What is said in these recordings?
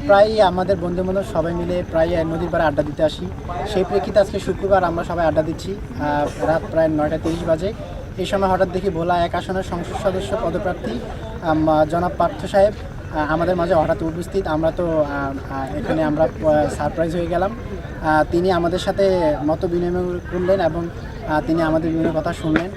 প্রায় আমাদের বন্ধু-বান্ধব সবাই মিলে প্রায় নদীর পাড়ে আড্ডা দিতে আসি। সেই প্রেক্ষিতে আজকে শুক্রবার আমরা সবাই আড্ডা দিচ্ছি। রাত প্রায় 9:30 বাজে। এই সময় হঠাৎ দেখি ভোলা 1 আসনের সংসদ সদস্য পদপ্রার্থী জনাব পার্থ সাহেব আমাদের মাঝে হঠাৎ উপস্থিত। আমরা তো এখানে আমরা সারপ্রাইজ হয়ে গেলাম। তিনি আমাদের সাথে মত বিনিময় করলেন এবং তিনি আমাদের বিভিন্ন কথা শুনলেন।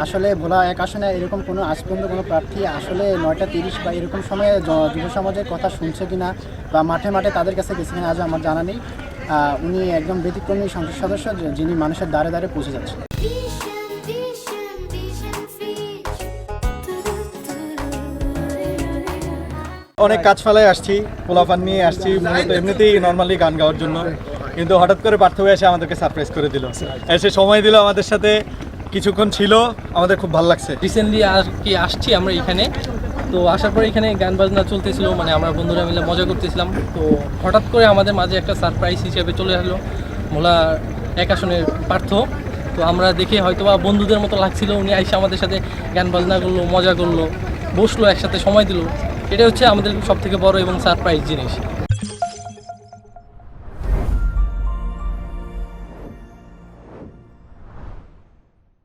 আসলে ভোলা 1 আসনে এরকম কোনো আজ পর্যন্ত কোনো প্রার্থী আসলে 9:30 বা এরকম সময়ে যুব সমাজের কথা শুনছে কিনা বা মাঠে মাঠে তাদের কাছে গেছে কিনা আজ আমার জানা নেই। উনি একদম ব্যতিক্রমী সংসদ সদস্য যিনি মানুষের দ্বারে দ্বারে পৌঁছে যাচ্ছেন। অনেক কাজ ফেলায় আসছি, পোলাপান নিয়ে আসছি, মূলত এমনিতেই নর্মালি গান গাওয়ার জন্য, কিন্তু হঠাৎ করে পার্থ এসে আমাদেরকে সারপ্রাইজ করে দিল, এসে সময় দিল আমাদের সাথে, কিছুক্ষণ ছিল, আমাদের খুব ভালো লাগছে। রিসেন্টলি আর কি আসছি আমরা এখানে, তো আসার পরে এখানে গান বাজনা চলতেছিল, মানে আমরা বন্ধুরা মিলে মজা করতেছিলাম। তো হঠাৎ করে আমাদের মাঝে একটা সারপ্রাইজ হিসেবে চলে আসলো ভোলা 1 আসনের পার্থ। তো আমরা দেখে হয়তো বা বন্ধুদের মতো লাগছিল, উনি আইসা আমাদের সাথে গান বাজনা করলো, মজা করলো, বসলো, একসাথে সময় দিল। এটা হচ্ছে আমাদের সবথেকে বড় এবং সারপ্রাইজ জিনিস।